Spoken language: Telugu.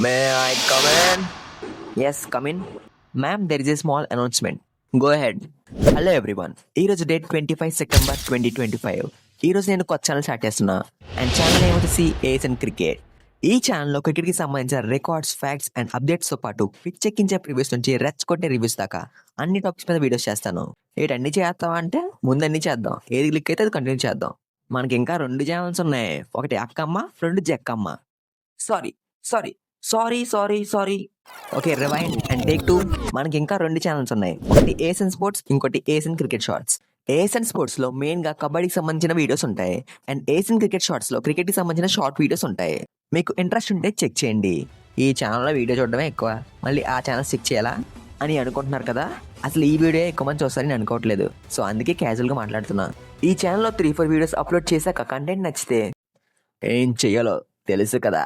May I come in? Yes, come in. Ma'am, there is a small announcement. Go ahead. Hello everyone, ఈరోజు డేట్ 25 సెప్టెంబర్ 2025. ఈరోజు నేను కొత్త ఛానల్ స్టార్ట్ చేస్తున్నా. అండ్ ఛానల్ ఏమొచ్చేసి ఏఎస్ఎన్ క్రికెట్. ఈ ఛానల్లో క్రికెట్కి సంబంధించిన రికార్డ్స్, ఫ్యాక్ట్స్ అండ్ అప్డేట్స్తో పాటు పిచ్చెక్కించే ప్రివ్యూస్ నుంచి రెచ్చగొట్టే రివ్యూస్ దాకా అన్ని టాపిక్స్ మీద వీడియోస్ చేస్తాను. అన్ని చేస్తావా అంటే ముందు అన్ని చేద్దాం. ఏది క్లిక్ అయితే అది కంటిన్యూ చేద్దాం. మనకి ఇంకా 2 ఛానల్స్ ఉన్నాయి. ఒకటి అక్కమ్మ, 2 జక్కమ్మ. Sorry sorry sorry sorry sorry okay, rewind and take 2. మనకి ఇంకా 2 ఛానల్స్ ఉన్నాయి. ఒకటి ఏఎస్ఎన్ స్పోర్ట్స్, ఇంకోటి ASN cricket shorts. ASN sports లో మెయిన్ గా కబడ్డీకి సంబంధించిన వీడియోస్ ఉంటాయి. అండ్ ఏఎస్ఎన్ క్రికెట్ షార్ట్స్ లో క్రికెట్ కి సంబంధించిన షార్ట్ వీడియోస్ ఉంటాయి. మీకు ఇంట్రెస్ట్ ఉంటే చెక్ చేయండి. ఈ ఛానల్లో వీడియో చూడడమే ఎక్కువ, మళ్ళీ ఆ ఛానల్ చెక్ చేయాలా అని అనుకుంటున్నారు కదా. అసలు ఈ వీడియో ఎక్కువ మంది చూస్తారని అనుకోవట్లేదు. సో అందుకే క్యాజువల్ గా మాట్లాడుతున్నా. ఈ ఛానల్లో 3-4 వీడియోస్ అప్లోడ్ చేశాక కంటెంట్ నచ్చితే ఏం చెయ్యాలో తెలుసు కదా.